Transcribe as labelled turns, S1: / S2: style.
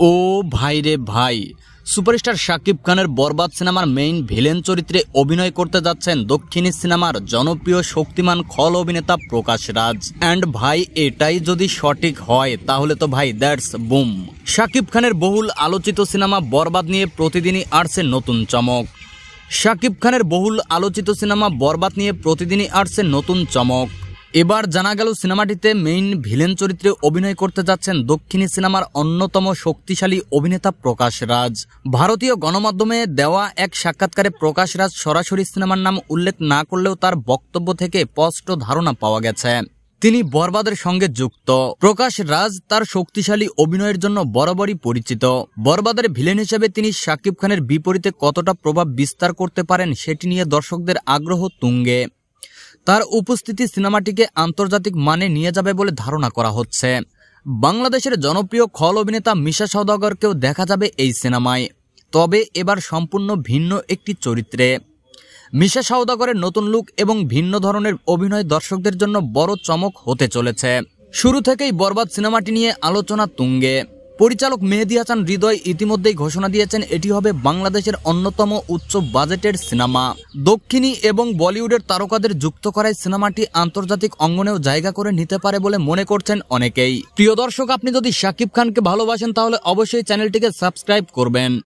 S1: ও ভাই রে ভাই, সুপারস্টার শাকিব খানের বরবাদ সিনেমার মেইন ভিলেন চরিত্রে অভিনয় করতে যাচ্ছেন দক্ষিণী সিনেমার জনপ্রিয় শক্তিমান খল অভিনেতা প্রকাশ রাজ। অ্যান্ড ভাই, এটাই যদি সঠিক হয় তাহলে তো ভাই দ্যাটস বুম। শাকিব খানের বহুল আলোচিত সিনেমা বরবাদ নিয়ে প্রতিদিনই আসছে নতুন চমক। এবার জানা গেল সিনেমাটিতে মেইন ভিলেন চরিত্রে অভিনয় করতে যাচ্ছেন দক্ষিণী সিনেমার অন্যতম শক্তিশালী অভিনেতা প্রকাশ রাজ। ভারতীয় গণমাধ্যমে দেওয়া এক সাক্ষাৎকারে প্রকাশ রাজ সরাসরি সিনেমার নাম উল্লেখ না করলেও তার বক্তব্য থেকে স্পষ্ট ধারণা পাওয়া গেছে তিনি বরবাদের সঙ্গে যুক্ত। প্রকাশ রাজ তার শক্তিশালী অভিনয়ের জন্য বরাবরই পরিচিত। বরবাদের ভিলেন হিসেবে তিনি শাকিব খানের বিপরীতে কতটা প্রভাব বিস্তার করতে পারেন সেটি নিয়ে দর্শকদের আগ্রহ তুঙ্গে। তার উপস্থিতি সিনেমাটিকে আন্তর্জাতিক মানে নিয়ে যাবে বলে ধারণা করা হচ্ছে। বাংলাদেশের জনপ্রিয় খল অভিনেতা মিশা সওদাগরকেও দেখা যাবে এই সিনেমায়, তবে এবার সম্পূর্ণ ভিন্ন একটি চরিত্রে। মিশা সওদাগরের নতুন লুক এবং ভিন্ন ধরনের অভিনয় দর্শকদের জন্য বড় চমক হতে চলেছে। শুরু থেকেই বরবাদ সিনেমাটি নিয়ে আলোচনা তুঙ্গে। পরিচালক মেহেদী হাসান হৃদয় ইতিমধ্যেই ঘোষণা দিয়েছেন এটি হবে বাংলাদেশের অন্যতম উচ্চ বাজেটের সিনেমা। দক্ষিণী এবং বলিউডের তারকাদের যুক্ত করায় সিনেমাটি আন্তর্জাতিক অঙ্গনেও জায়গা করে নিতে পারে বলে মনে করছেন অনেকেই। প্রিয় দর্শক, আপনি যদি শাকিব খানকে ভালোবাসেন তাহলে অবশ্যই চ্যানেলটিকে সাবস্ক্রাইব করবেন।